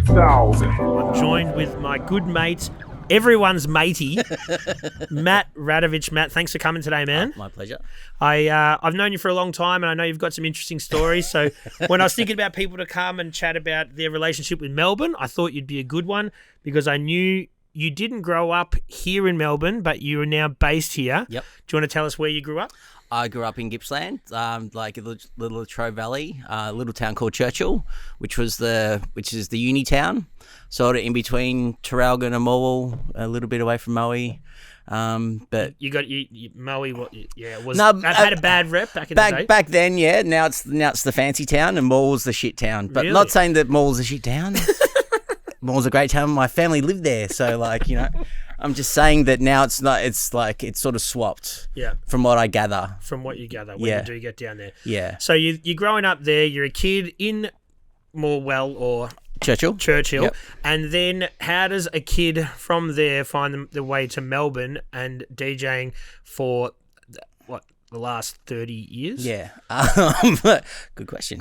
2000. I'm joined with my good mate, everyone's matey, Matt Radovich. Matt, thanks for coming today, man. My pleasure. I've known you for a long time, and I know you've got some interesting stories. So when I was thinking about people to come and chat about their relationship with Melbourne, I thought you'd be a good one because I knew you didn't grow up here in Melbourne, but you are now based here. Yep. Do you want to tell us where you grew up? I grew up in Gippsland, like a little Latrobe Valley, a little town called Churchill, which is the uni town, sort of in between Traralgon and Morwell, a little bit away from Moe. But you got Moe. That had a bad rep back in the day. Back then, yeah. Now it's the fancy town, and Morwell's the shit town. But Really? not saying that Morwell's a shit town. Morwell's a great town. My family lived there, so I'm just saying that now it's not. It's like it's sort of swapped. Yeah. From what I gather. From what you gather, when you do get down there. Yeah. So you're growing up there. You're a kid in Morwell or Churchill. Yep. And then how does a kid from there find the way to Melbourne and DJing for the last 30 years? Yeah. Good question.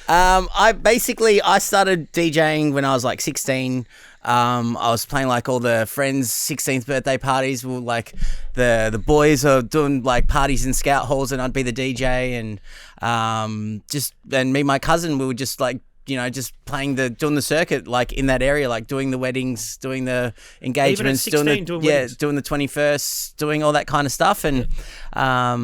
I started DJing when I was like 16. I was playing like all the friends' 16th birthday parties. We were like the boys are doing like parties in scout halls, and I'd be the DJ, and me and my cousin, we were just like, just doing the circuit, like in that area, like doing the weddings, doing the engagements, doing the 21st, doing all that kind of stuff. And are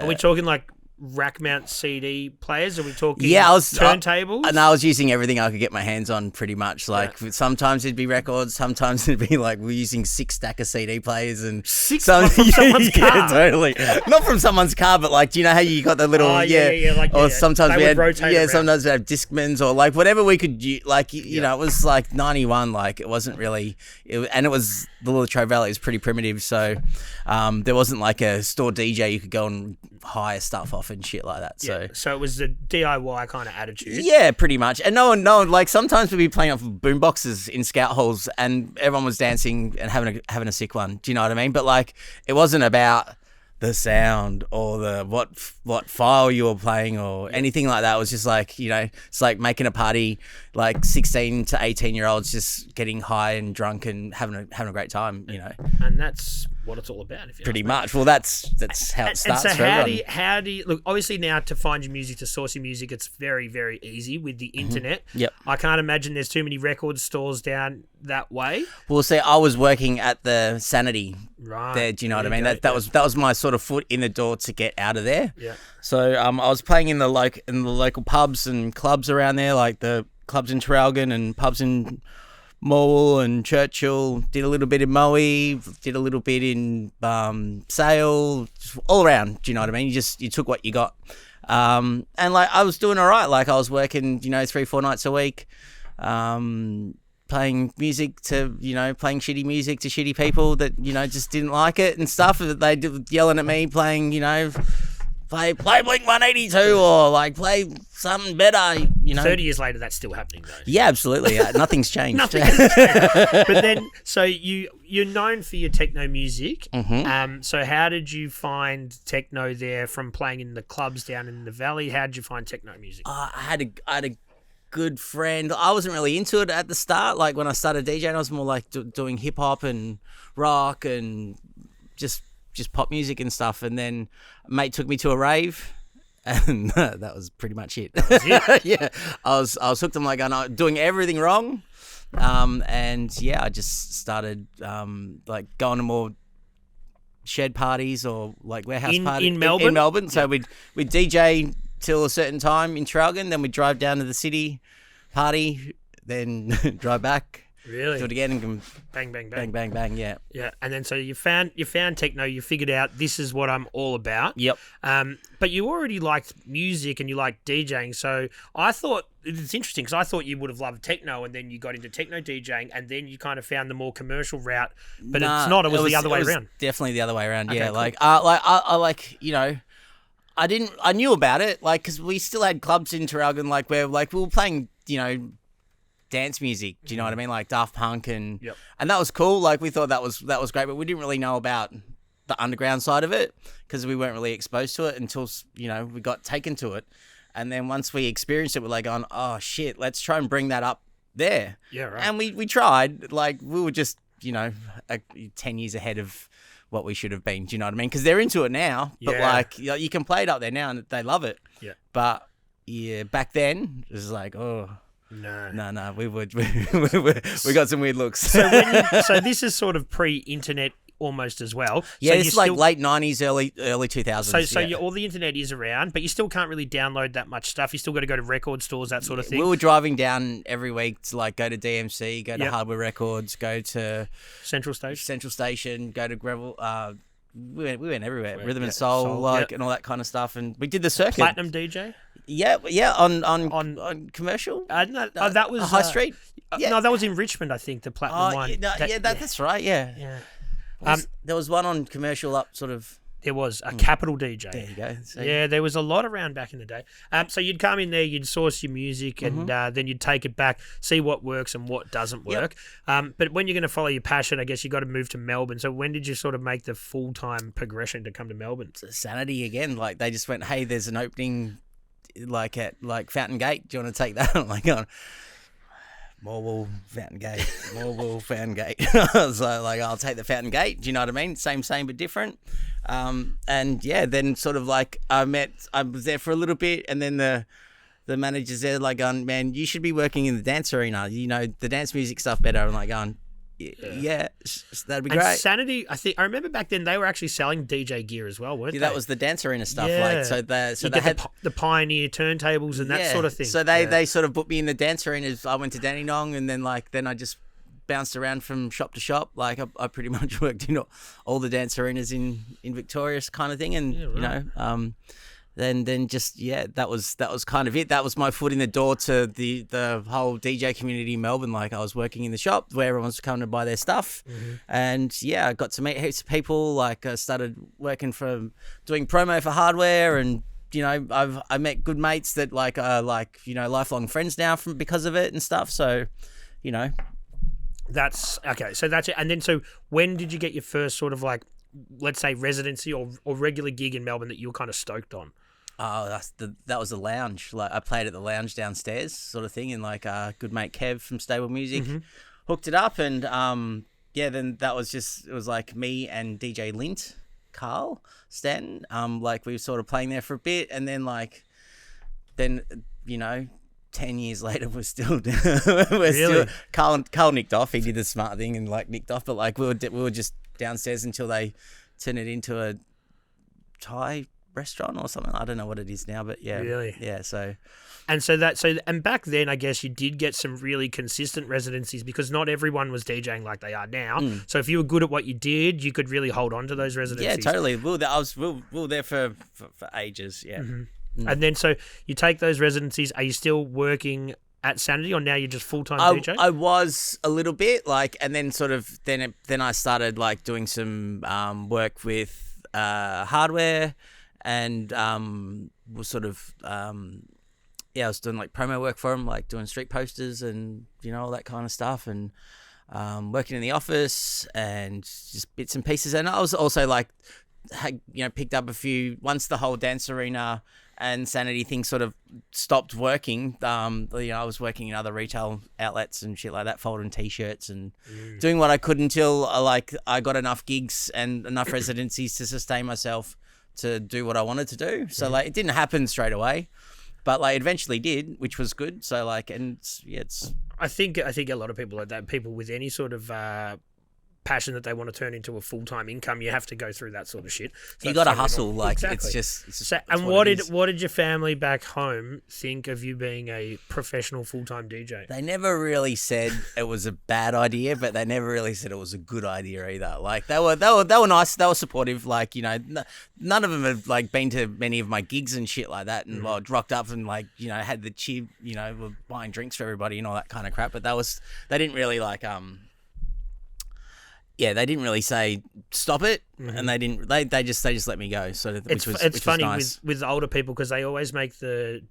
we talking like rack mount CD players? Are we talking turntables? And I was using everything I could get my hands on, pretty much. Like sometimes it'd be records, sometimes it'd be like we're using 6 stack of CD players and from someone's car. Yeah, totally. Not from someone's car, but like, do you know how you got the little sometimes we had sometimes we had Discmans or like whatever we could use. Like you know, it was like 91. Like it wasn't really, and it was the Latrobe Valley is pretty primitive, so there wasn't like a store DJ you could go and hire stuff off and shit like that. So it was the DIY kind of attitude. Yeah, pretty much. And no one, like sometimes we'd be playing off boom boxes in scout halls, and everyone was dancing and having a sick one. Do you know what I mean? But like, it wasn't about the sound or the what file you were playing or anything like that. It was just like, it's like making a party, like 16 to 18-year-olds just getting high and drunk and having a great time. And that's what it's all about. If you pretty much. Well, that's how it starts. And so for everyone. how do you look? Obviously, now to find your music, to source your music, it's very, very easy with the internet. Yep. I can't imagine there's too many record stores down that way. Well, see, I was working at the Sanity there. Do you know what I mean? That was my sort of foot in the door to get out of there. Yeah. So I was playing in the local pubs and clubs around there, like the clubs in Traralgon and pubs in Morwell and Churchill. Did a little bit in Moe, did a little bit in Sale, all around. Do you know what I mean? You took what you got, and like I was doing all right. Like I was working, 3-4 nights a week, playing music to playing shitty music to shitty people that just didn't like it and stuff. That they yelling at me, playing Play Blink 182 or like play something better, 30 years later, that's still happening though. Yeah, absolutely. Nothing's changed. Nothing has changed. But then, so you're known for your techno music. Mm-hmm. So how did you find techno there from playing in the clubs down in the valley? How did you find techno music? I had a good friend. I wasn't really into it at the start. Like when I started DJing, I was more like doing hip hop and rock and just pop music and stuff. And then a mate took me to a rave, and that was pretty much it. Yeah, I was hooked. I'm like, doing everything wrong. And yeah, I just started like going to more shed parties or like warehouse parties in Melbourne. In Melbourne. So we'd DJ till a certain time in Traralgon, then we'd drive down to the city, party, then drive back. Really? Do it again and bang, bang, bang. Bang, bang, bang, yeah. Yeah, and then so you found techno, you figured out this is what I'm all about. Yep. But you already liked music and you liked DJing, so I thought, it's interesting because I thought you would have loved techno and then you got into techno DJing and then you kind of found the more commercial route, but it's not, it was the other way around. Definitely the other way around, okay, yeah. Cool. I knew about it, like, because we still had clubs in Traralgon, like, where, like, we were playing, dance music, do you know what I mean? Like Daft Punk and that was cool. Like we thought that was great, but we didn't really know about the underground side of it because we weren't really exposed to it until, we got taken to it. And then once we experienced it, we're like, going, oh shit, let's try and bring that up there. Yeah, right. And we tried. Like we were just 10 years ahead of what we should have been. Do you know what I mean? Because they're into it now, but Yeah. like you can play it up there now and they love it. Yeah. But yeah, back then it was like, oh. No. We got some weird looks. So this is sort of pre-internet almost as well. Yeah, so it's like late 90s, early 2000s. So all the internet is around, but you still can't really download that much stuff. You still got to go to record stores, that sort of thing. We were driving down every week to like go to DMC, go to Yep. Hardware Records, go to Central Station. go to Gravel. We went everywhere, Rhythm and Soul, Soul, yep. and all that kind of stuff. And we did the circuit. Platinum DJ. Yeah, on commercial. No, that was High Street. Yeah. No, that was in Richmond, I think. The Platinum one. That's right. Yeah. Yeah. There was one on commercial up sort of. There was a Capital DJ. There you go. So, Yeah, there was a lot around back in the day. So you'd come in there, you'd source your music, and then you'd take it back, see what works and what doesn't work. But when you're going to follow your passion, I guess you got to move to Melbourne. So when did you sort of make the full-time progression to come to Melbourne? Sanity again. Like they just went, hey, there's an opening, like at Fountain Gate. Do you want to take that? I'm like, going. Morwell, Fountain Gate, Morwell, Fountain Gate. So like, I'll take the Fountain Gate. Do you know what I mean? Same, but different. And yeah, then sort of like I was there for a little bit, and then the manager's there like, going, man, you should be working in the dance arena. You know the dance music stuff better. I'm like, going, yeah, that'd be And great. Sanity, I remember back then they were actually selling DJ gear as well, weren't they? That was the dance arena stuff. Yeah. Like You they get had the Pioneer turntables and that sort of thing. So they sort of put me in the dance arenas. I went to Dandenong, and then I just bounced around from shop to shop. Like I pretty much worked in all the dance arenas in Victoria, kind of thing. And then just that was kind of it. That was my foot in the door to the whole DJ community in Melbourne. Like I was working in the shop where everyone's coming to buy their stuff, and I got to meet heaps of people. Like I started working doing promo for Hardware, and I met good mates that lifelong friends now because of it and stuff. So, That's okay. So that's it. And then, so when did you get your first sort of like, let's say, residency or regular gig in Melbourne that you were kind of stoked on? Oh, that was the lounge. Like I played at the lounge downstairs, sort of thing, and good mate Kev from Stable Music hooked it up, and then that was it was like me and DJ Lint, Carl Stanton. We were sort of playing there for a bit, and then 10 years later, we're still Really? still Carl nicked off. He did the smart thing and nicked off, but we were just downstairs until they turned it into a Thai restaurant or something. I don't know what it is now, but yeah. Really? Yeah, so and back then I guess you did get some really consistent residencies because not everyone was DJing like they are now. So if you were good at what you did, you could really hold on to those residencies. Yeah, totally. We were there for ages, yeah. And then so you take those residencies, are you still working at Sanity, or now you're just full-time DJ? I was a little bit and then sort of then I started doing some work with Hardware, and was sort of I was doing promo work for them, doing street posters and all that kind of stuff, and working in the office and just bits and pieces. And I was also picked up a few once the whole dance arena and Sanity thing sort of stopped working. I was working in other retail outlets and shit like that, folding t-shirts and doing what I could until I got enough gigs and enough residencies to sustain myself to do what I wanted to do. So it didn't happen straight away, but eventually did, which was good. So it's. I think a lot of people like that. People with any sort of passion that they want to turn into a full-time income, you have to go through that sort of shit. So you got to hustle. Exactly. It's just so, and what did your family back home think of you being a professional full-time DJ? They never really said it was a bad idea, but they never really said it was a good idea either. They were nice. They were supportive. None of them had been to many of my gigs and shit like that, and rocked up and had the cheer, were buying drinks for everybody and all that kind of crap. But they didn't really they didn't really say stop it, and they didn't. They just let me go. So which was funny nice. with older people because they always make the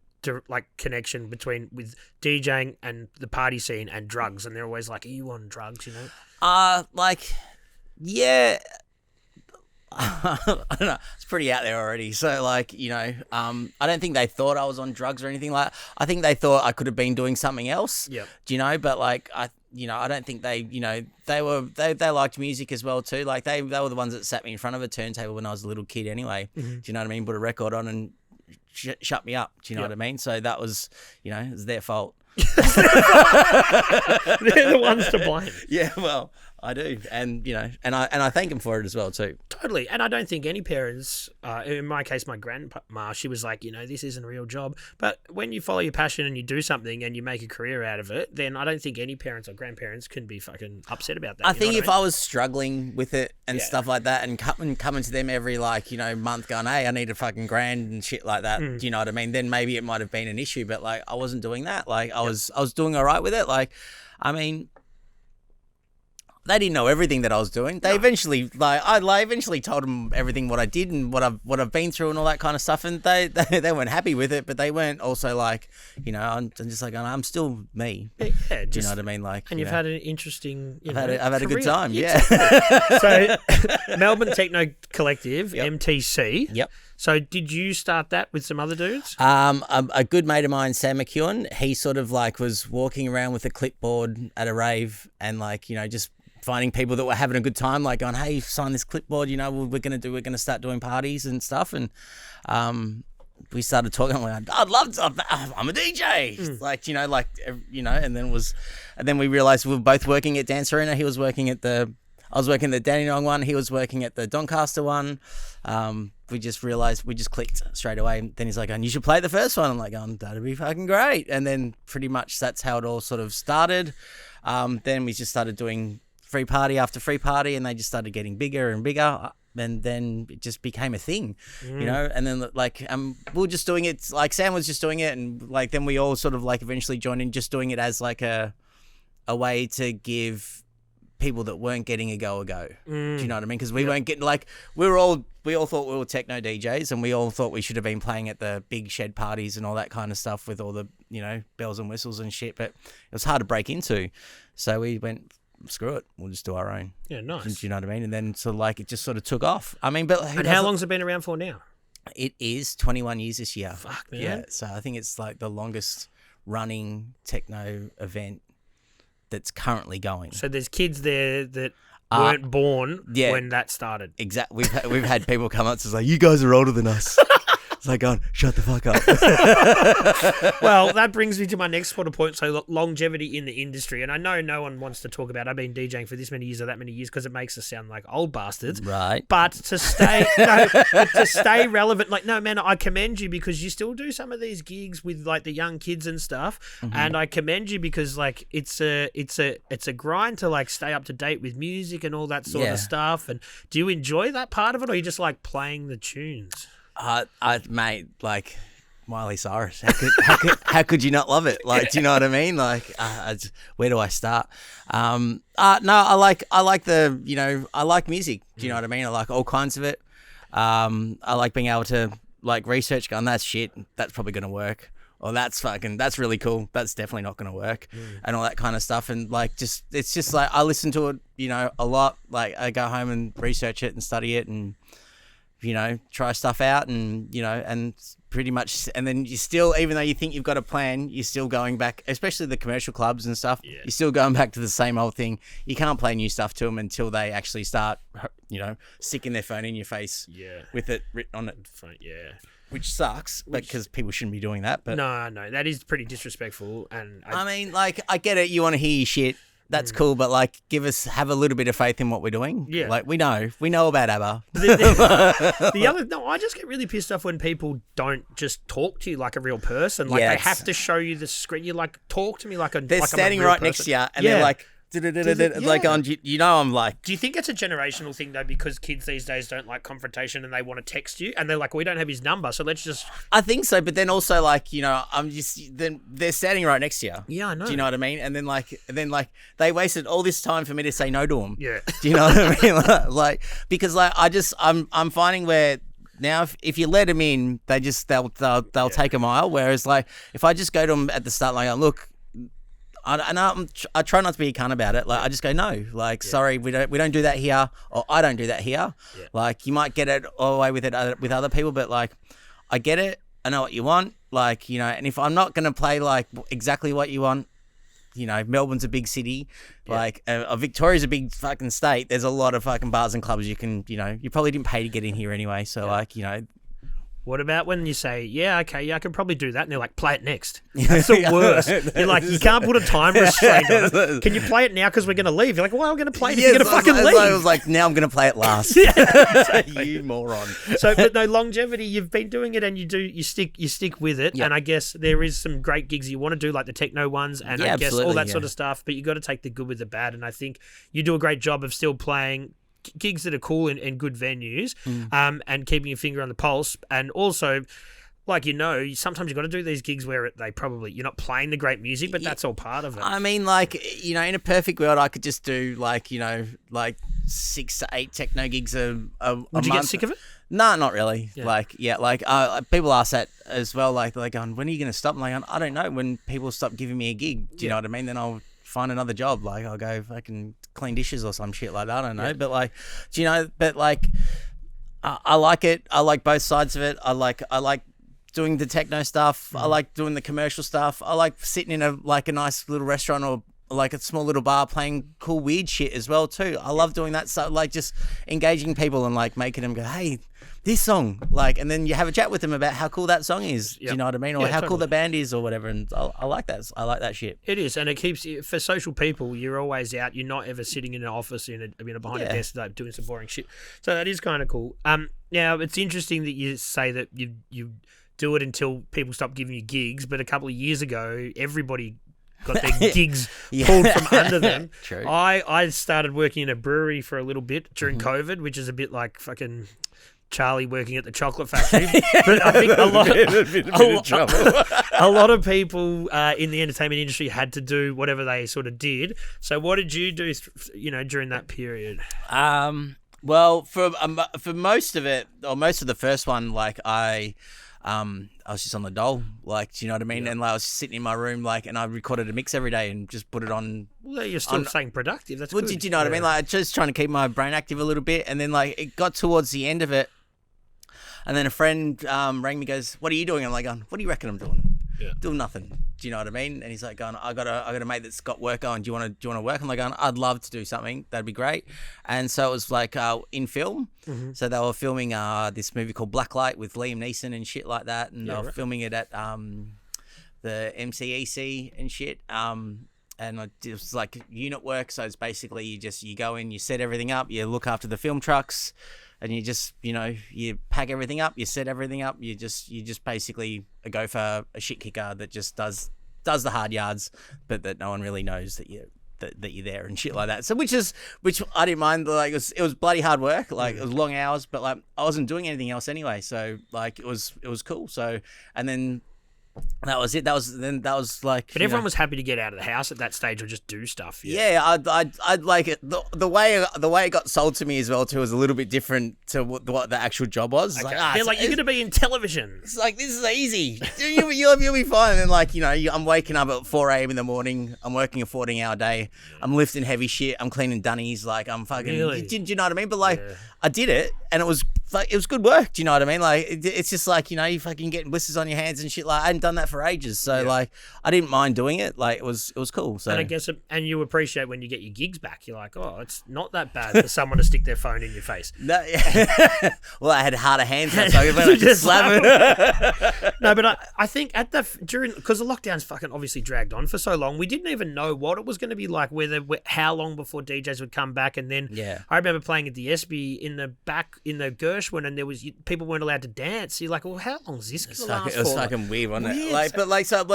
connection between with DJing and the party scene and drugs, and they're always like, "Are you on drugs?" Yeah. I don't know. It's pretty out there already. So like, I don't think they thought I was on drugs or anything like that. I think they thought I could have been doing something else. Yeah. But like I don't think they liked music as well too. Like they were the ones that sat me in front of a turntable when I was a little kid anyway. Mm-hmm. Do you know what I mean? Put a record on and shut me up. Do you know what I mean? So that was, it was their fault. They're the ones to blame. Yeah, well, I do, and and I thank them for it as well too. Totally, and I don't think any parents, in my case, my grandma, she was like, this isn't a real job. But when you follow your passion and you do something and you make a career out of it, then I don't think any parents or grandparents can be fucking upset about that. I think if I was struggling with it and stuff like that, and coming to them every month, going, hey, I need a fucking grand and shit like that. Do you know what I mean? Then maybe it might have been an issue, but like I wasn't doing that. Like I was doing all right with it. Like, I mean, they didn't know everything that I was doing. They eventually, I eventually told them everything what I did and what I've been through and all that kind of stuff. And they weren't happy with it, but they weren't also like, I'm just like, I'm still me. Yeah, do you know what I mean? Like, and you've had an interesting, I've had a good career. time. Yeah. So, Melbourne Techno Collective, MTC. Yep. So, did you start that with some other dudes? A good mate of mine, Sam McEwen, he sort of like was walking around with a clipboard at a rave and like, just finding people that were having a good time, like going, hey, sign this clipboard, we're going to start doing parties and stuff. And we started talking, I'm like, I'd love to, I'm a DJ. And then we realized we were both working at Dance Arena. I was working at the Dandenong one. He was working at the Doncaster one. We just realized, we just clicked straight away. And then he's like, you should play the first one. I'm like, that'd be fucking great. And then pretty much that's how it all sort of started. Then we just started doing free party after free party, and they just started getting bigger and bigger, and then it just became a thing, and then we were just doing it, like Sam was just doing it, and like then we all sort of like eventually joined in, just doing it as like a way to give people that weren't getting a go. Do you know what I mean? Because we weren't getting, like, we all thought we were techno DJs, and we all thought we should have been playing at the big shed parties and all that kind of stuff with all the bells and whistles and shit, but it was hard to break into, so we went, screw it, we'll just do our own. Yeah, nice. Do you know what I mean? And then sort of like it just sort of took off. I mean, but and how long's it been around for now? It is 21 years this year. Fuck, man. Yeah, so I think it's like the longest running techno event that's currently going. So there's kids there that weren't born when that started. Exactly. We've had people come up to us like, you guys are older than us. It's like going, shut the fuck up. Well, that brings me to my next sort of point. So longevity in the industry. And I know no one wants to talk about I've been DJing for this many years or that many years because it makes us sound like old bastards. Right. But to stay relevant, like, no, man, I commend you because you still do some of these gigs with like the young kids and stuff. Mm-hmm. And I commend you because like it's a grind to like stay up to date with music and all that sort of stuff. And do you enjoy that part of it, or you just like playing the tunes? Mate, like Miley Cyrus, how could you not love it? Like, do you know what I mean? Like, where do I start? No, I like I like music. Do you know what I mean? I like all kinds of it. I like being able to like research, going, that's shit, that's probably gonna work, or that's really cool, that's definitely not gonna work, and all that kind of stuff. And like, it's just like I listen to it, a lot. Like I go home and research it and study it and try stuff out and, and pretty much, and then you still, even though you think you've got a plan, you're still going back, especially the commercial clubs and stuff, you're still going back to the same old thing. You can't play new stuff to them until they actually start, sticking their phone in your face with it written on it. Which sucks, because people shouldn't be doing that. But no, that is pretty disrespectful. And I mean, like, I get it, you want to hear your shit. That's cool, but like, have a little bit of faith in what we're doing. Yeah, like we know about ABBA. I just get really pissed off when people don't just talk to you like a real person. Like they have to show you the screen. You like talk to me like a. They're like standing right next to you, and they're like. Like on, I'm like. Do you think it's a generational thing though? Because kids these days don't like confrontation and they want to text you, and they're like, we don't have his number, so let's just. I think so, but then also like then they're standing right next to you. Yeah, I know. Do you know what I mean? And then like they wasted all this time for me to say no to them. Yeah. Do you know what I mean? like because like I'm finding where. Now, if you let them in, they'll take a mile. Whereas, like, if I just go to them at the start, like, look, I try not to be a cunt about it. Like I just go, no, like sorry, we don't do that here, or I don't do that here. Yeah. Like you might get it all the way with it with other people, but like I get it. I know what you want. Like, you know, and if I'm not gonna play like exactly what you want, you know, Melbourne's a big city. Yeah. Like Victoria's a big fucking state. There's a lot of fucking bars and clubs you can, you know, you probably didn't pay to get in here anyway. So like, you know. What about when you say, yeah, okay, yeah, I can probably do that, and they're like, play it next. That's the worst. You're like, you can't put a time restraint on it. Can you play it now because we're going to leave? You're like, well, I'm going to play it if you're going to fucking leave. I was like, now I'm going to play it last. Exactly. You moron. So, but no, longevity, you've been doing it and you stick with it. Yep. And I guess there is some great gigs you want to do, like the techno ones, and I guess all that sort of stuff, but you got to take the good with the bad. And I think you do a great job of still playing gigs that are cool in good venues, and keeping your finger on the pulse. And also, like, you know, sometimes you've got to do these gigs where you're not playing the great music, but that's all part of it. I mean, like, you know, in a perfect world, I could just do like, you know, like 6 to 8 techno gigs a Would you month. get sick of it? No, not really. Yeah. Like people ask that as well. Like they're going, when are you going to stop? I'm like, I don't know. When people stop giving me a gig, do you know what I mean? Then I'll find another job. Like I'll go fucking clean dishes or some shit like that. I don't know. Yeah. But like, do you know? But like, I like it. I like both sides of it. I like doing the techno stuff. I like doing the commercial stuff. I like sitting in a nice little restaurant or like a small little bar playing cool weird shit as well too. I love doing that stuff, like just engaging people and like making them go, hey, this song, like, and then you have a chat with them about how cool that song is. Do you know what I mean? Or how cool the band is or whatever. And I like that. I like that shit. It is. And it keeps you, for social people, you're always out. You're not ever sitting in an office behind a desk doing some boring shit. So that is kind of cool. Now it's interesting that you say that you do it until people stop giving you gigs, but a couple of years ago, everybody got their gigs pulled from under them. True. I started working in a brewery for a little bit during COVID, which is a bit like fucking Charlie working at the chocolate factory. But I think a lot of people in the entertainment industry had to do whatever they sort of did. So what did you do, during that period? Well, for most of it, or most of the first one, like I was just on the dole, like, do you know what I mean? Yeah. And like, I was sitting in my room, like, and I recorded a mix every day and just put it on. Well, you're still staying productive. That's good. Do you know what I mean? Like, just trying to keep my brain active a little bit. And then, like, it got towards the end of it. And then a friend rang me, goes, what are you doing? I'm like, what do you reckon I'm doing? Yeah. Doing nothing. Do you know what I mean? And he's like, going, I got a mate that's got work on. Do you want to work? I'm like, I'd love to do something. That'd be great. And so it was like in film. Mm-hmm. So they were filming this movie called Blacklight with Liam Neeson and shit like that. And they were filming it at the MCEC and shit. And it was like unit work. So it's basically you go in, you set everything up, you look after the film trucks. And you just, you pack everything up, you set everything up, you just basically go for a shit kicker that just does the hard yards, but that no one really knows that you're there and shit like that. So which I didn't mind. Like it was bloody hard work. Like it was long hours, but like I wasn't doing anything else anyway. So like it was cool. So and then. That was it. That was like. But everyone was happy to get out of the house at that stage or just do stuff. Yeah, I'd like it. The way it got sold to me as well too was a little bit different to what the actual job was. Okay. They're like, you're going to be in television. It's like, this is easy. You'll be fine. And like, I'm waking up at 4 a.m. in the morning. I'm working a 14-hour day. I'm lifting heavy shit. I'm cleaning dunnies. Like I'm fucking. Really? Do you know what I mean? But like, I did it, and it was good work. Do you know what I mean? Like it's just like you fucking getting blisters on your hands and shit. Like I hadn't done that for ages, so like I didn't mind doing it. Like it was cool. So and I guess and you appreciate when you get your gigs back. You're like, oh, it's not that bad for someone to stick their phone in your face. No, well, I had harder hands, so I just slam it. No, but I think because the lockdowns fucking obviously dragged on for so long, we didn't even know what it was going to be like. How long before DJs would come back, and then I remember playing at the SB in the Gershwin, and there was people weren't allowed to dance. You're like, well, how long is this going to last for? It was fucking weird, wasn't it? Like, so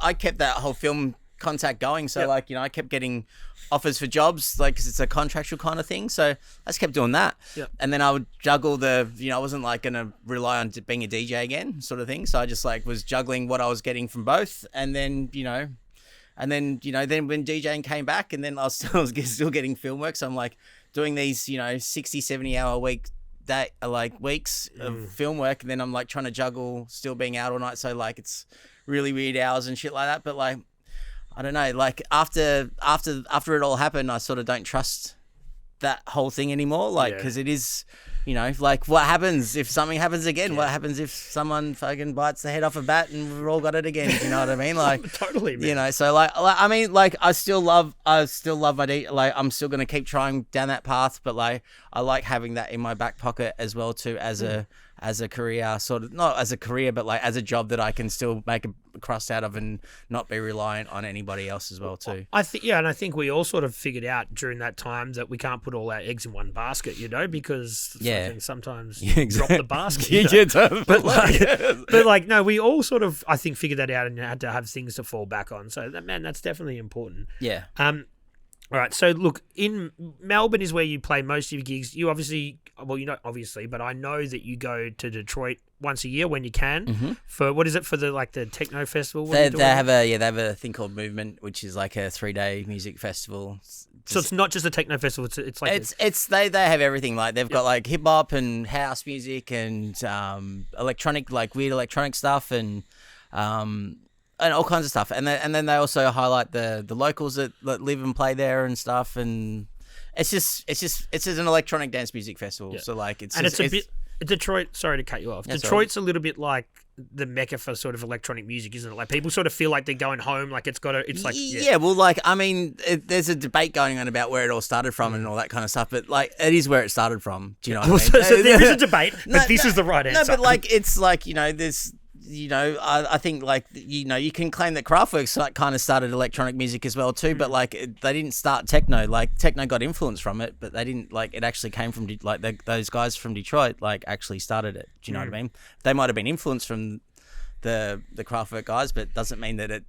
I kept that whole film contact going. So I kept getting offers for jobs, like, cause it's a contractual kind of thing. So I just kept doing that. Yep. And then I would juggle I wasn't like going to rely on being a DJ again, sort of thing. So I just like was juggling what I was getting from both. And then, then when DJing came back, and then I was still getting film work. So I'm like doing these, 60, 70 hour weeks of film work, and then I'm like trying to juggle still being out all night, so like it's really weird hours and shit like that. But like I don't know. Like after it all happened, I sort of don't trust that whole thing anymore. Like, because it is, you know, like what happens if something happens again? What happens if someone fucking bites the head off a bat and we've all got it again? You know what I mean? Like, Totally, man. you know. So like I mean, like I still love my like I'm still gonna keep trying down that path, but like I like having that in my back pocket as well too, as a career, sort of, not as a career, but like as a job that I can still make a crust out of and not be reliant on anybody else as well too. I think, and I think we all sort of figured out during that time that we can't put all our eggs in one basket, you know, because sometimes you drop the basket. You know? But like, no, we all sort of, I think, figured that out and had to have things to fall back on. So man, that's definitely important. Yeah. All right. So look, in Melbourne is where you play most of your gigs. You obviously, well, you know, obviously, but I know that you go to Detroit once a year when you can for what is it for the techno festival? They have a thing called Movement, which is like a 3-day music festival. So it's not just a techno festival. It's like they have everything. Like they've got like hip hop and house music and electronic, like weird electronic stuff and all kinds of stuff. And then they also highlight the locals that live and play there and stuff. And it's just an electronic dance music festival. Yeah. So like it's a bit. Detroit, sorry to cut you off. Detroit's a little bit like the mecca for sort of electronic music, isn't it? Like people sort of feel like they're going home, like it's like well, like I mean, there's a debate going on about where it all started from and all that kind of stuff, but like it is where it started from. Do you know what I mean? So there is a debate, but this is the right answer. No, but like it's like, you know, there's, you know, I think like, you know, you can claim that Kraftwerk's like kind of started electronic music as well too, but like they didn't start techno. Like techno got influence from it, but they didn't, like, it actually came from those guys from Detroit like actually started it. Do you know what I mean? They might have been influenced from the Kraftwerk guys, but it doesn't mean that it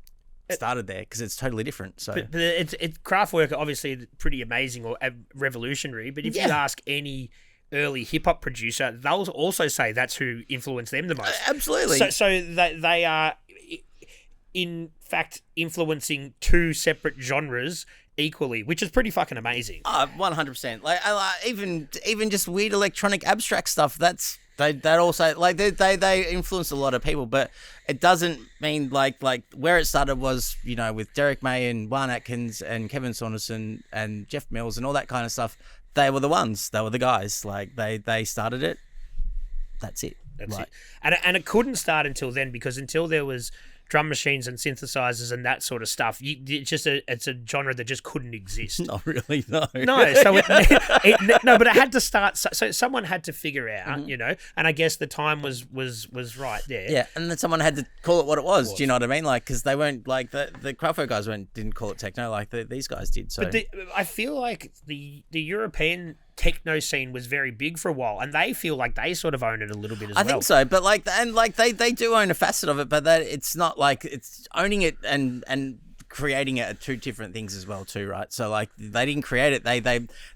started there, because it's totally different. So but it's Kraftwerk are obviously pretty amazing or revolutionary, but if you ask any early hip hop producer, they'll also say that's who influenced them the most. Absolutely. So they are in fact influencing two separate genres equally, which is pretty fucking amazing. 100%. Like even just weird electronic abstract stuff. That also, like, they influence a lot of people, but it doesn't mean like where it started was, you know, with Derek May and Juan Atkins and Kevin Saunderson and Jeff Mills and all that kind of stuff. They were the ones. They were the guys. Like they started it. That's it. That's it. And it couldn't start until then, because until there was drum machines and synthesizers and that sort of stuff, it's a genre that just couldn't exist. Not really, no. No, so no, but it had to start. So someone had to figure out, you know, and I guess the time was right there. Yeah, and then someone had to call it what it was. Do you know what I mean? Like, because they weren't like the Kraftwerk guys didn't call it techno like these guys did. So, but I feel like the European techno scene was very big for a while, and they feel like they sort of own it a little bit as well. I think so, but like, and like they do own a facet of it, but that it's not like it's owning it and creating it are two different things as well too, right? So like they didn't create it;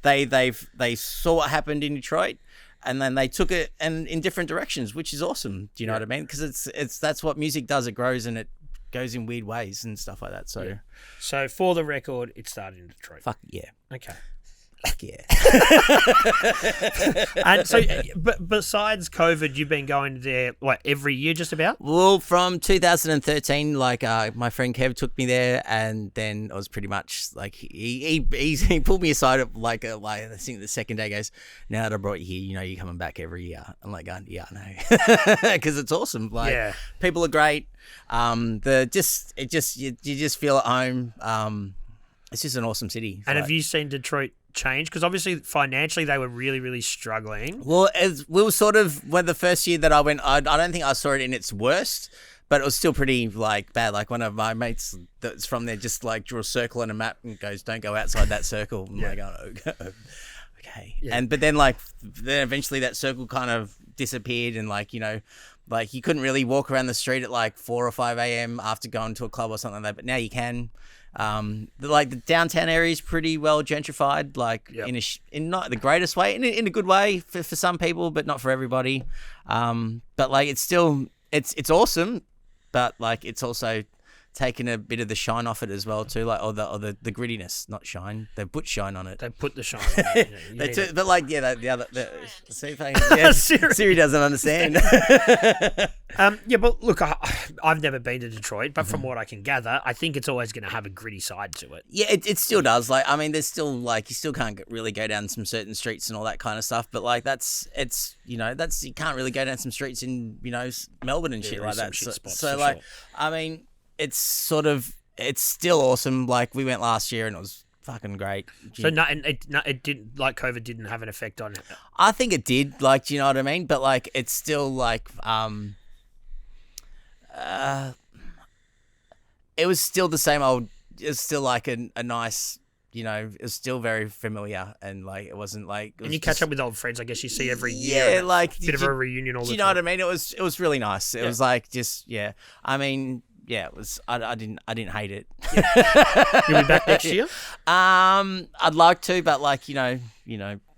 they saw what happened in Detroit, and then they took it and in different directions, which is awesome. Do you know what I mean? Because it's that's what music does. It grows and it goes in weird ways and stuff like that. So for the record, it started in Detroit. Fuck yeah. Okay. Yeah. And so, but besides COVID, you've been going there what, every year, just about? Well, from 2013, like my friend Kev took me there, and then it was pretty much like he pulled me aside at like I think the second day, goes, "Now that I brought you here, you know you're coming back every year." I'm like, "Yeah, I know," because it's awesome. Like, people are great. You just feel at home. It's just an awesome city. And have you seen Detroit change? Because obviously financially they were really, really struggling. Well, we were sort of, when the first year that I went, I don't think I saw it in its worst, but it was still pretty like bad. Like one of my mates that's from there just like drew a circle on a map and goes, "Don't go outside that circle." I'm like, "Oh, okay." Yeah. But then eventually that circle kind of disappeared, and like, you know, like you couldn't really walk around the street at like 4 or 5 a.m. after going to a club or something like that. But now you can. The downtown area is pretty well gentrified, like in not the greatest way, in a good way for some people, but not for everybody. But like it's still it's awesome, but like it's also taken a bit of the shine off it as well too, like or the grittiness, not shine. They put shine on it. They put the shine on it. But like the other see if I can, Siri doesn't understand. Yeah, but look, I've never been to Detroit, but from what I can gather, I think it's always going to have a gritty side to it. Yeah, it still does. Like, I mean, there's still like you still can't really go down some certain streets and all that kind of stuff. But like you can't really go down some streets in Melbourne and shit like that. So like, I mean, it's still awesome. Like we went last year and it was fucking great. So it didn't, like, COVID didn't have an effect on it. I think it did. Like, do you know what I mean? But like, it's still like it was still the same old. It was still like a nice. It was still very familiar, and like it wasn't like. And you catch up with old friends, I guess you see every year. Yeah, like bit of a reunion all the time. Do you know what I mean? It was really nice. It was like just I mean, it was. I didn't hate it. Yeah. You'll be back next year. I'd like to, but like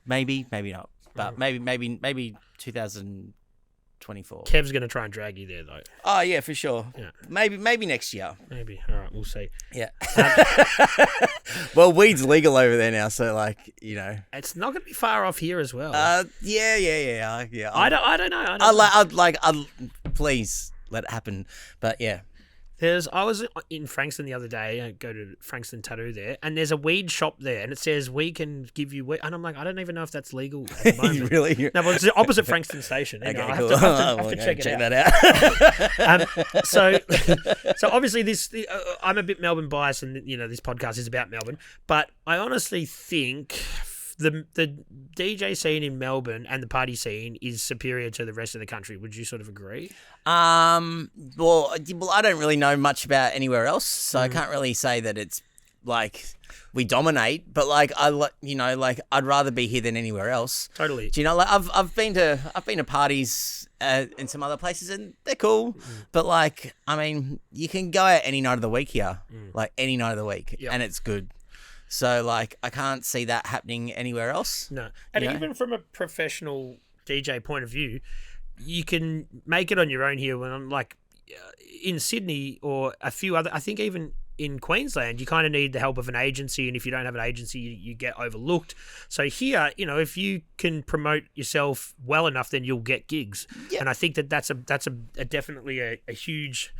maybe not, but maybe 2024. Kev's going to try and drag you there though. Oh yeah, for sure. Yeah. Maybe next year. Maybe. All right, we'll see. Yeah. Well, weed's legal over there now, so like it's not going to be far off here as well. Yeah. I don't know. I'd please let it happen, but yeah. I was in Frankston the other day. I go to Frankston Tattoo there, and there's a weed shop there, and it says we can give you weed. And I'm like, I don't even know if that's legal at the moment. Really? No, but it's the opposite Frankston station. Okay, cool. I have to check that out. So obviously I'm a bit Melbourne biased, and this podcast is about Melbourne. But I honestly think the DJ scene in Melbourne and the party scene is superior to the rest of the country. Would you sort of agree? Well, I don't really know much about anywhere else, so I can't really say that it's like we dominate. But like I'd rather be here than anywhere else. Totally. Do you know? Like I've been to parties in some other places and they're cool, but like I mean, you can go out any night of the week here, like any night of the week, and it's good. So, like, I can't see that happening anywhere else. No. And even from a professional DJ point of view, you can make it on your own here. When I'm like in Sydney or a few other, I think even in Queensland, you kind of need the help of an agency. And if you don't have an agency, you get overlooked. So here, if you can promote yourself well enough, then you'll get gigs. Yep. And I think that's definitely a huge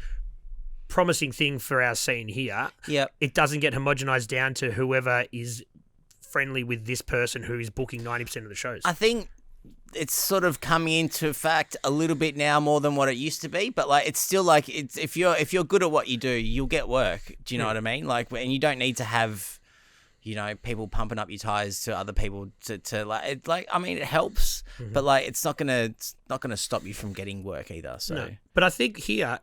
promising thing for our scene here. Yeah, it doesn't get homogenized down to whoever is friendly with this person who is booking 90% of the shows. I think it's sort of coming into fact a little bit now more than what it used to be, but like it's still like if you're good at what you do, you'll get work. Do you know what I mean? Like, and you don't need to have people pumping up your tires to other people to like it. Like, I mean, it helps, but like it's not gonna stop you from getting work either. So, no. But I think here,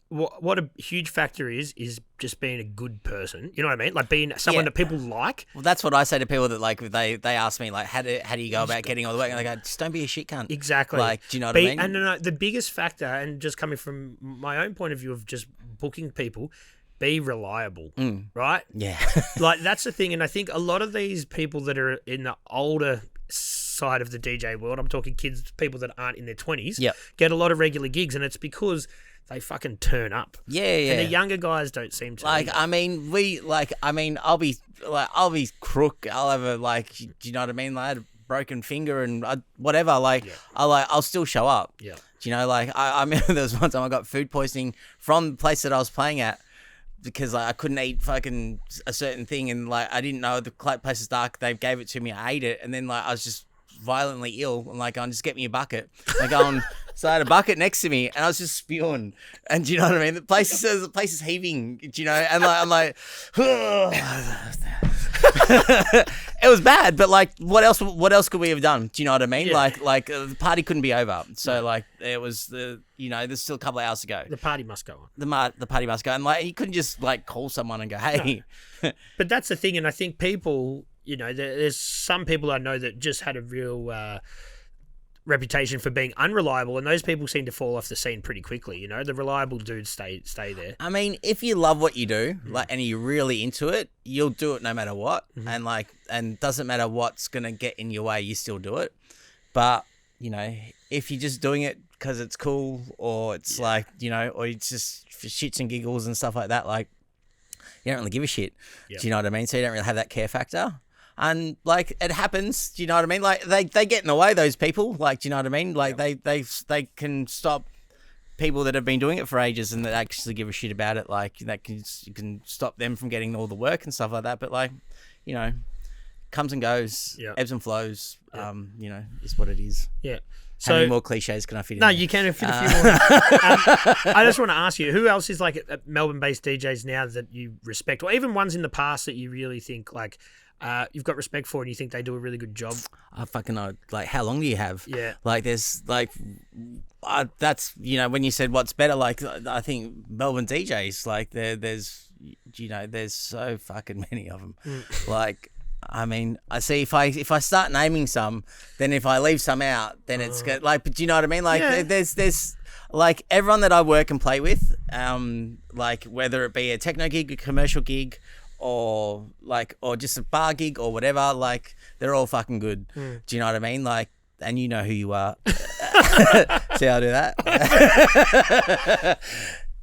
what a huge factor is just being a good person. You know what I mean? Like being someone that people like. Well, that's what I say to people that like they ask me like how do you go about getting all the work, and they go, just don't be a shit cunt. Exactly. Like, do you know what I mean? And the biggest factor, and just coming from my own point of view of just booking people, be reliable, right? Yeah. Like that's the thing, and I think a lot of these people that are in the older side of the DJ world, I'm talking kids, people that aren't in their 20s, get a lot of regular gigs, and it's because they fucking turn up. Yeah. And the younger guys don't seem to. Like, either. I'll be crook. I'll have do you know what I mean? Like, I had a broken finger and whatever. Like, I'll still show up. Yeah. Do you know? Like, I remember there was one time I got food poisoning from the place that I was playing at because I couldn't eat fucking a certain thing, and like I didn't know the place is dark. They gave it to me. I ate it, and then like I was just violently ill. I'm like, just get me a bucket. Like, so I had a bucket next to me, and I was just spewing. And do you know what I mean? The place is heaving. Do you know? And like, I'm like, it was bad. But like, what else could we have done? Do you know what I mean? Yeah. Like the party couldn't be over. So like, it was there's still a couple of hours to go. The party must go on. The party must go, and like, you couldn't just like call someone and go, hey. No. But that's the thing, and I think people. There's some people I know that just had a real reputation for being unreliable, and those people seem to fall off the scene pretty quickly. The reliable dudes stay there. I mean, if you love what you do, and you're really into it, you'll do it no matter what, and doesn't matter what's gonna get in your way, you still do it. But if you're just doing it because it's cool, or it's like, you know, or it's just for shits and giggles and stuff like that. Like, you don't really give a shit. Yeah. Do you know what I mean? So you don't really have that care factor. And like, it happens. Do you know what I mean? Like, they get in the way, those people. Like, do you know what I mean? Like, they can stop people that have been doing it for ages and that actually give a shit about it. Like, you can stop them from getting all the work and stuff like that. But like, you know, comes and goes, ebbs and flows. You know, is what it is. Yeah. So, how many more cliches can I fit in? No, you can fit a few more. I just want to ask you, who else is like Melbourne-based DJs now that you respect, or even ones in the past that you really think like you've got respect for and you think they do a really good job? I fucking know. Like, how long do you have? Yeah. Like, there's like, that's, you know, when you said what's better, like, I think Melbourne DJs, like, there's, you know, there's so fucking many of them. Like, I mean, I see if I start naming some, then if I leave some out, then it's good. Like, but do you know what I mean? Like, there's like everyone that I work and play with, like whether it be a techno gig, a commercial gig, or just a bar gig or whatever, like they're all fucking good. Do you know what I mean? Like, and you know who you are. See how I do that?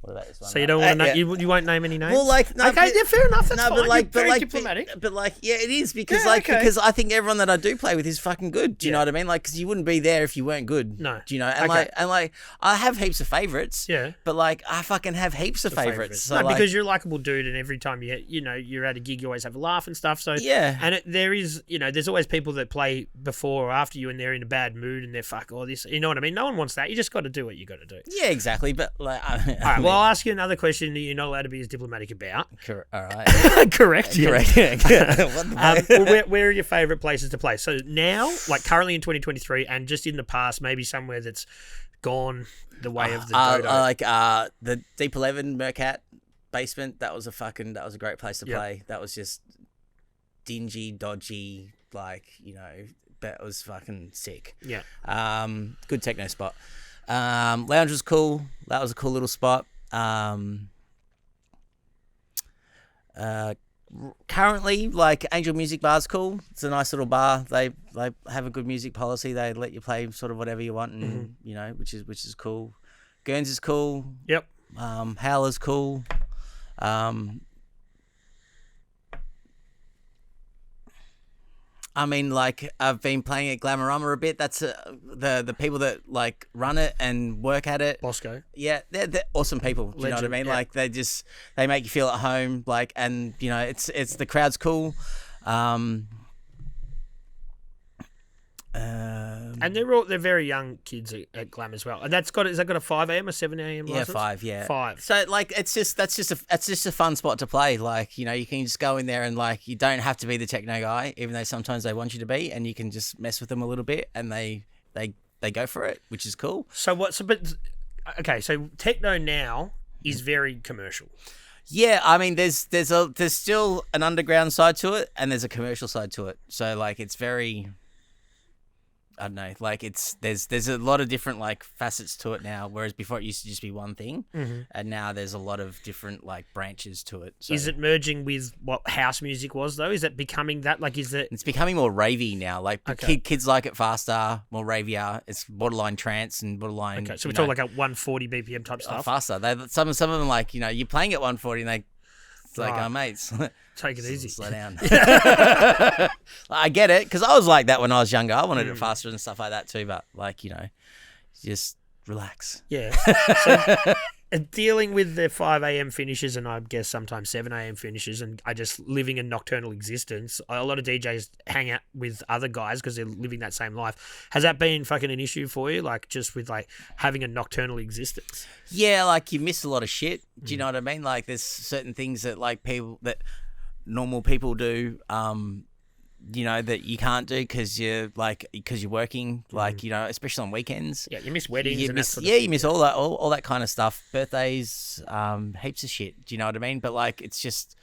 What about this one? So you don't want to you won't name any names? Well, like, no, okay, yeah, fair enough. That's fine. But like, You're very diplomatic. But like, yeah, it is because because I think everyone that I do play with is fucking good. Do you know what I mean? Like, because you wouldn't be there if you weren't good. No. Do you know? And like, I have heaps of favorites. Yeah. But like, I fucking have heaps of favorites. So no, like, because you're a likable dude, and every time you're at a gig, you always have a laugh and stuff. So yeah. And there is, there's always people that play before or after you, and they're in a bad mood, and they're fuck all this. You know what I mean? No one wants that. You just got to do what you got to do. Yeah, exactly. But like, all right. Well, I'll ask you another question that you're not allowed to be as diplomatic about. All right. Correct. Correct. Well, where are your favourite places to play? So now, like currently in 2023, and just in the past, maybe somewhere that's gone the way of the dodo. Like the Deep 11 Mercat basement. That was a great place to play. That was just dingy, dodgy, like, you know, that was fucking sick. Yeah. Good techno spot. Lounge was cool. That was a cool little spot. Currently, like, Angel Music Bar's cool. It's a nice little bar. They have a good music policy. They let you play sort of whatever you want, and you know, which is cool. Guerns is cool. Yep. Howler's cool. I mean, like, I've been playing at Glamorama a bit. That's the people that like run it and work at it. Bosco. Yeah, they're awesome people. Do you know what I mean? Yeah. Like, they make you feel at home. Like, and you know, it's the crowd's cool. And they're very young kids at Glam as well. And has that got a 5 a.m. or 7 a.m. license? Yeah, 5. Yeah, 5. So like, that's just a fun spot to play. Like, you know, you can just go in there and like, you don't have to be the techno guy, even though sometimes they want you to be, and you can just mess with them a little bit, and they go for it, which is cool. So so techno now is very commercial. Yeah, I mean, there's still an underground side to it, and there's a commercial side to it. So like, it's very, I don't know, like, there's a lot of different like facets to it now, whereas before it used to just be one thing, and now there's a lot of different like branches to it. So, is it merging with what house music was though? Is it becoming that? Like, it's becoming more ravey now. Like, kids like it faster, more ravier. It's borderline trance and borderline. Okay, so we're talking like a 140 BPM type stuff. Faster. Some of them, like, you know, you're playing at 140 and it's like, oh, mates, take it easy. Slow down. I get it, because I was like that when I was younger. I wanted it faster and stuff like that too, but like, you know, just relax. Yeah. So, dealing with the 5 a.m. finishes, and I guess sometimes 7 a.m. finishes, and I just living a nocturnal existence. A lot of DJs hang out with other guys because they're living that same life. Has that been fucking an issue for you? Like, just with like having a nocturnal existence? Yeah, like, you miss a lot of shit. Do you know what I mean? Like, there's certain things that like normal people do, you know, that you can't do because you're working, like, you know, especially on weekends. Yeah, you miss weddings. You miss all that kind of stuff. Birthdays, heaps of shit. Do you know what I mean? But like, it's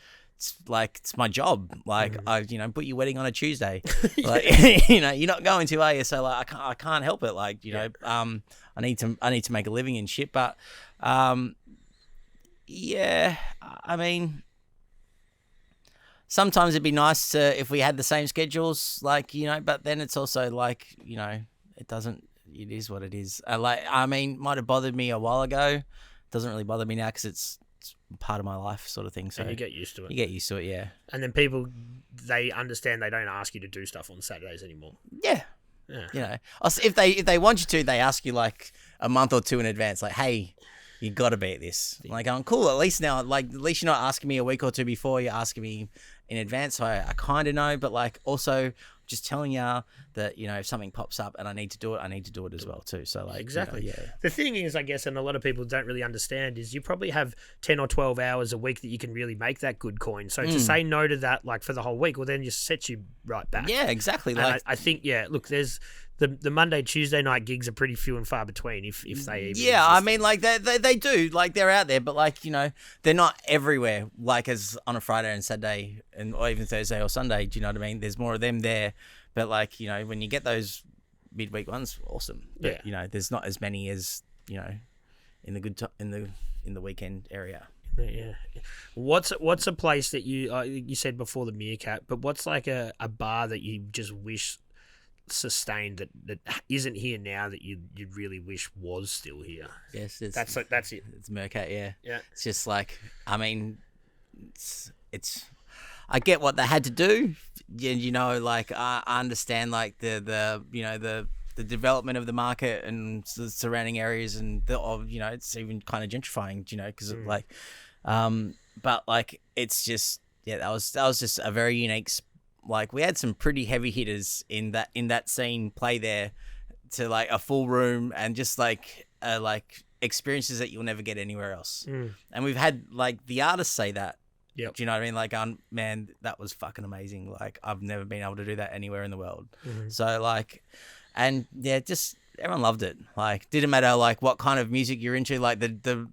my job. Like, I, you know, put your wedding on a Tuesday. Like, you know, you're not going to, are you? So like, I can't help it. Like, you know, I need to make a living and shit. But yeah, I mean, sometimes it'd be nice if we had the same schedules, like, you know, but then it's also like, you know, it doesn't, it is what it is. I mean, might have bothered me a while ago. Doesn't really bother me now because it's part of my life, sort of thing. So and you get used to it. You get used to it, yeah. And then people, they understand they don't ask you to do stuff on Saturdays anymore. Yeah. Yeah. You know, if they want you to, they ask you like a month or two in advance, like, hey, you got to be at this. I'm like, I'm cool. At least now, like, at least you're not asking me a week or two before. You're asking me in advance, so I kind of know. But like, also just telling you that, you know, if something pops up and I need to do it, I need to do it as well too. So like, exactly. You know, yeah. The thing is, I guess, and a lot of people don't really understand, is you probably have 10 or 12 hours a week that you can really make that good coin. So to say no to that, like for the whole week, well, then just sets you right back. Yeah, exactly. And like, I think, yeah, look, there's the Monday, Tuesday night gigs are pretty few and far between, if they even yeah, exist. I mean, like they do, like they're out there, but like, you know, they're not everywhere. Like as on a Friday and Saturday, or even Thursday or Sunday. Do you know what I mean? There's more of them there, but like, you know, when you get those midweek ones, awesome. But, Yeah. you know, there's not as many as, you know, in the in the weekend area. Yeah. What's a place that you said before the Meerkat, but what's like a bar that you just wish sustained that isn't here now that you really wish was still here? Yes, that's it. It's Meerkat, yeah. Yeah. It's just like, I mean, it's I get what they had to do. You know, like I understand like the you know the development of the market and the surrounding areas and you know, it's even kind of gentrifying, you know, because like but like it's just, yeah, that was just a very unique like we had some pretty heavy hitters in that scene play there to like a full room and just like experiences that you'll never get anywhere else. And we've had like the artists say that. Yep. Do you know what I mean? Like, man, that was fucking amazing. Like, I've never been able to do that anywhere in the world. So like, and yeah, just everyone loved it. Like, didn't matter like what kind of music you're into. Like the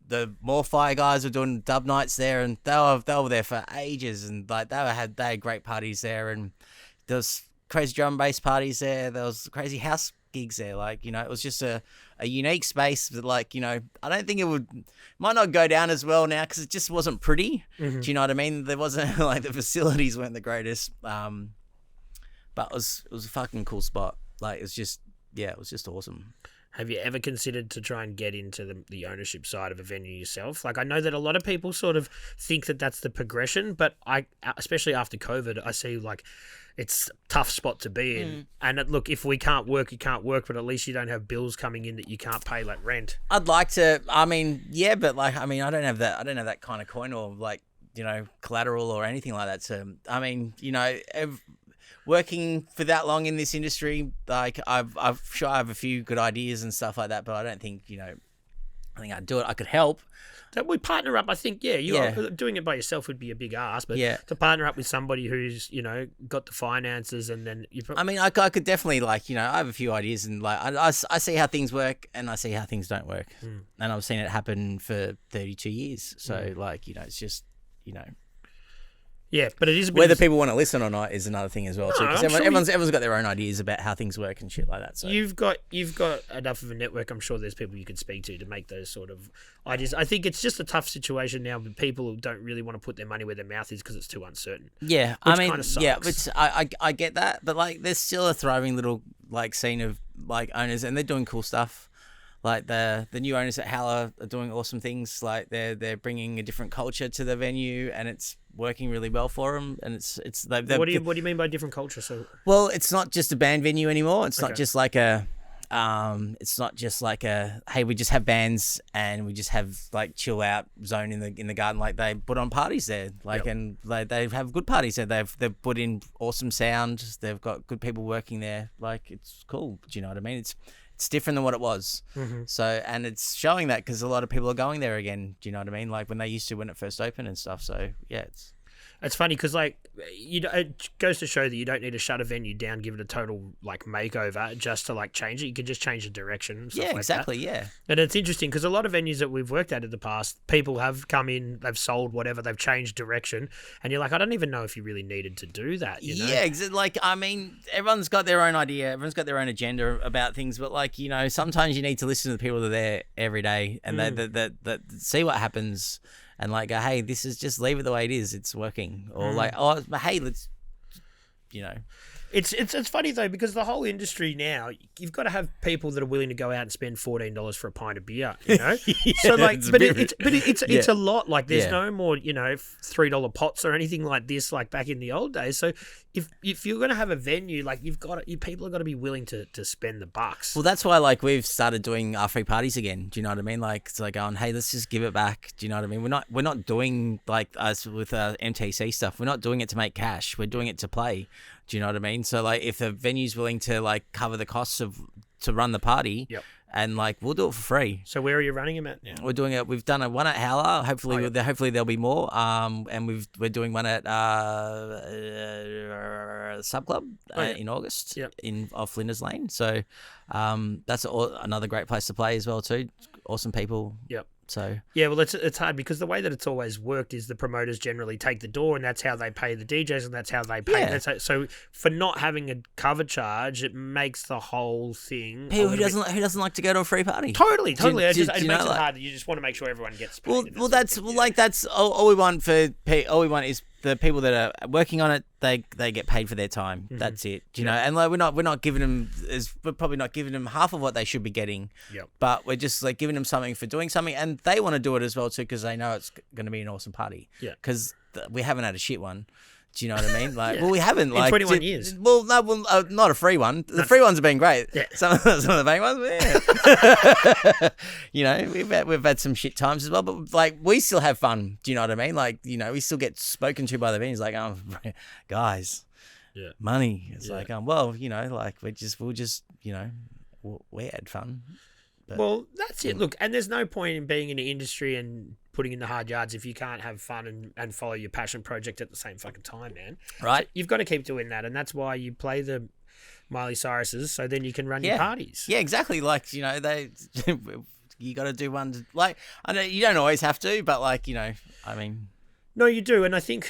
Morfire guys were doing dub nights there, and they were there for ages, and like they had great parties there, and there was crazy drum and bass parties there. There was crazy house gigs there. Like, you know, it was just a unique space that, like, you know, I don't think might not go down as well now because it just wasn't pretty. Do you know what I mean? There wasn't like the facilities weren't the greatest. But it was a fucking cool spot. Like, it was just awesome. Have you ever considered to try and get into the ownership side of a venue yourself? Like, I know that a lot of people sort of think that that's the progression, but especially after COVID, I see like it's a tough spot to be in. And look, if we can't work, you can't work, but at least you don't have bills coming in that you can't pay, like rent. I'd like to. I mean, yeah, but like, I mean, I don't have that kind of coin or like, you know, collateral or anything like that. So, I mean, you know, working for that long in this industry, like I'm sure I have a few good ideas and stuff like that, but I don't think, you know, I think I'd do it. I could help. That we partner up, I think, doing it by yourself would be a big ask, but to partner up with somebody who's, you know, got the finances and then you. I mean, I could definitely, like, you know, I have a few ideas and like I see how things work and I see how things don't work, and I've seen it happen for 32 years. So like, you know, it's just, you know. Yeah, but it is a bit whether people want to listen or not is another thing as well too. Because sure everyone's got their own ideas about how things work and shit like that. So you've got enough of a network. I'm sure there's people you could speak to make those sort of ideas. I think it's just a tough situation now with people who don't really want to put their money where their mouth is because it's too uncertain. Yeah, I mean, kind of sucks. yeah, but I get that, but like, there's still a thriving little like scene of like owners, and they're doing cool stuff. Like the new owners at Halla are doing awesome things. Like they're bringing a different culture to the venue, and it's working really well for them. And it's what do you mean by different culture? So well, it's not just a band venue anymore. It's Okay. not just like a hey, we just have bands and we just have like chill out zone in the garden. Like, they put on parties there, like, and they have good parties there. They've put in awesome sound. They've got good people working there. Like, it's cool. Do you know what I mean? It's different than what it was. So, and it's showing that because a lot of people are going there again. Do you know what I mean? Like when they used to when it first opened and stuff. So yeah, it's funny because like it goes to show that you don't need to shut a venue down, give it a total like makeover just to like change it. You can just change the direction. And stuff yeah, like exactly. That. Yeah. And it's interesting because a lot of venues that we've worked at in the past, people have come in, they've sold whatever, they've changed direction, and you're like, I don't even know if you really needed to do that. You know? Yeah, like, I mean, everyone's got their own idea, everyone's got their own agenda about things, but like, you know, sometimes you need to listen to the people that are there every day and that see what happens. And like, hey, this is just leave it the way it is. It's working. Or like, oh, hey, let's, you know. It's funny though, because the whole industry now, you've got to have people that are willing to go out and spend $14 for a pint of beer, you know. So like, it's a lot. Like there's no more, you know, $3 pots or anything like this, like back in the old days. So if you're gonna have a venue, like people have got to be willing to spend the bucks. Well, that's why like we've started doing our free parties again. Do you know what I mean? Like it's like going, hey, let's just give it back. Do you know what I mean? We're not doing like us with MTC stuff. We're not doing it to make cash. We're doing it to play. Do you know what I mean? So like if the venue's willing to like cover the costs to run the party, and like we'll do it for free. So where are you running them at now? We're doing it. We've done one at Howler. Hopefully, hopefully there'll be more. And we're doing one at Sub Club in August off Flinders Lane. So that's another great place to play as well too. Awesome people. Yep. So yeah, well, it's hard because the way that it's always worked is the promoters generally take the door, and that's how they pay the DJs, and that's how they pay. Yeah. So for not having a cover charge, it makes the whole thing. People who doesn't like to go to a free party. Totally. It makes it hard. You just want to make sure everyone gets paid. Well, that's all we want is the people that are working on it. They get paid for their time. Mm-hmm. That's it. Do you know? And like we're not giving them we're probably not giving them half of what they should be getting. Yep. But we're just like giving them something for doing something, and they want to do it as well too because they know it's going to be an awesome party. Yeah. Because we haven't had a shit one. Do you know what I mean? Like, well, we haven't. Like, in 21 years. Well, no, not a free one. The free ones have been great. Yeah. Some of the main ones, yeah. You know, we've had some shit times as well, but like, we still have fun. Do you know what I mean? Like, you know, we still get spoken to by the venues, like, oh, guys, money. It's like, well, you know, like we'll just, you know, we had fun. But, well, that's it. Look, and there's no point in being in the industry and putting in the hard yards if you can't have fun and follow your passion project at the same fucking time, man. Right. So you've got to keep doing that, and that's why you play the Miley Cyruses, so then you can run your parties. Yeah, exactly. Like, you know, you got to do one. Like, I know you don't always have to, but like, you know, I mean. No, you do, and I think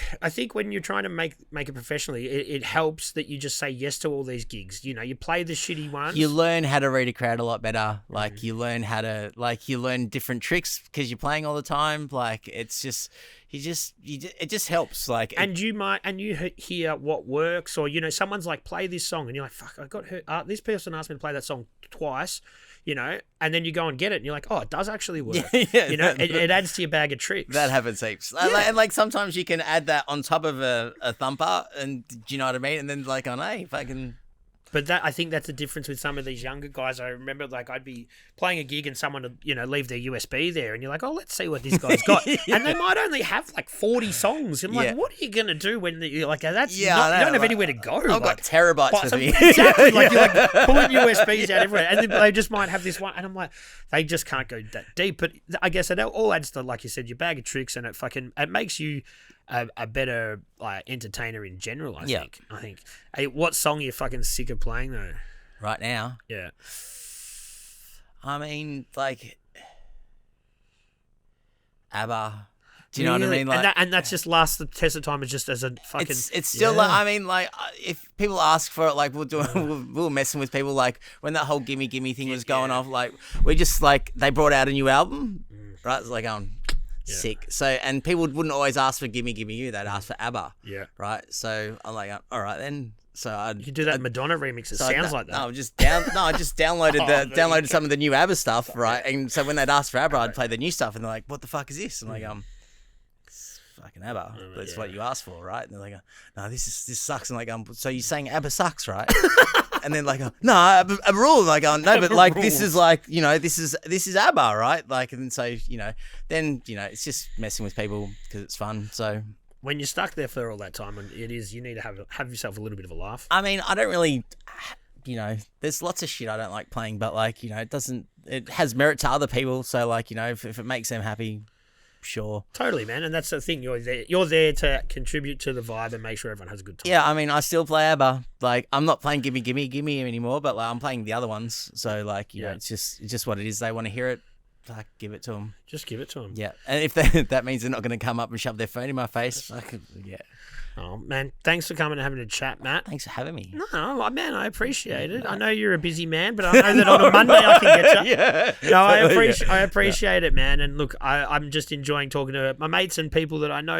when you're trying to make it professionally, it helps that you just say yes to all these gigs. You know, you play the shitty ones. You learn how to read a crowd a lot better. Like you learn how to you learn different tricks because you're playing all the time. Like it's just it just helps. Like and you hear what works, or you know, someone's like play this song, and you're like, fuck, I got hurt. This person asked me to play that song twice. You know, and then you go and get it, and you're like, oh, it does actually work. Yeah, you know, it adds to your bag of tricks. That happens heaps. Yeah. And like sometimes you can add that on top of a thumper, and do you know what I mean? And then like, oh, hey, if I can. But I think that's the difference with some of these younger guys. I remember, like, I'd be playing a gig and someone would, you know, leave their USB there, and you're like, oh, let's see what this guy's got. And they might only have like 40 songs. I'm like, what are you gonna do when you're like, that's you don't have anywhere to go. I've got terabytes with me. Exactly. Like you're like pulling USBs out everywhere, and then they just might have this one, and I'm like, they just can't go that deep. But I guess it all adds to, like you said, your bag of tricks, and it makes you a better entertainer in general. I think. Hey, what song are you fucking sick of playing though? Right now? Yeah. I mean, like ABBA. Do you know what I mean? Like, and that's just lasts the test of time. Is just as a fucking. It's still like, I mean, like if people ask for it, like we were messing with people, like when that whole gimme thing was going off, like we just like they brought out a new album, right? It's like sick. So, and people wouldn't always ask for Gimme Gimme You, they'd ask for ABBA. Yeah. Right. So I'm like, all right then. So you could do that Madonna remix. It sounds like that. No, I just downloaded downloaded some of the new ABBA stuff, right? And so when they'd ask for ABBA, I'd play the new stuff, and they're like, "What the fuck is this?" I'm like, it's fucking ABBA. That's what you asked for, right? And they're like, "No, this sucks." And like, so you're saying ABBA sucks, right? And then like, no, a rule. Like, no, but like this is like, you know, this is ABBA, right? Like, and so then it's just messing with people because it's fun. So when you're stuck there for all that time, and you need to have yourself a little bit of a laugh. I mean, I don't really, there's lots of shit I don't like playing, but like, it has merit to other people. So like, if it makes them happy. Sure. Totally, man. And that's the thing. You're there to contribute to the vibe and make sure everyone has a good time. Yeah, I mean, I still play ABBA. Like, I'm not playing Gimme anymore, but like, I'm playing the other ones. So like, you know, it's just what it is. They want to hear it. Like, give it to them. Just give it to them. Yeah. And if that means they're not going to come up and shove their phone in my face, Oh, man, thanks for coming and having a chat, Matt. Thanks for having me. No, man, I appreciate it. I know you're a busy man, but I know that on a Monday I can get you. Yeah. No, I appreciate it, man. And look, I'm just enjoying talking to my mates and people that I know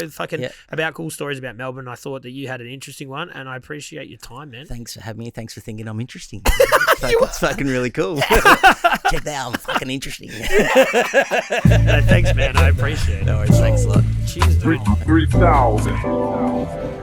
about cool stories about Melbourne. I thought that you had an interesting one, and I appreciate your time, man. Thanks for having me. Thanks for thinking I'm interesting. It's fucking really cool. Check that out. I'm fucking interesting. No, thanks, man. I appreciate it. No worries. Thanks a lot. Cheers, dude. 3,000.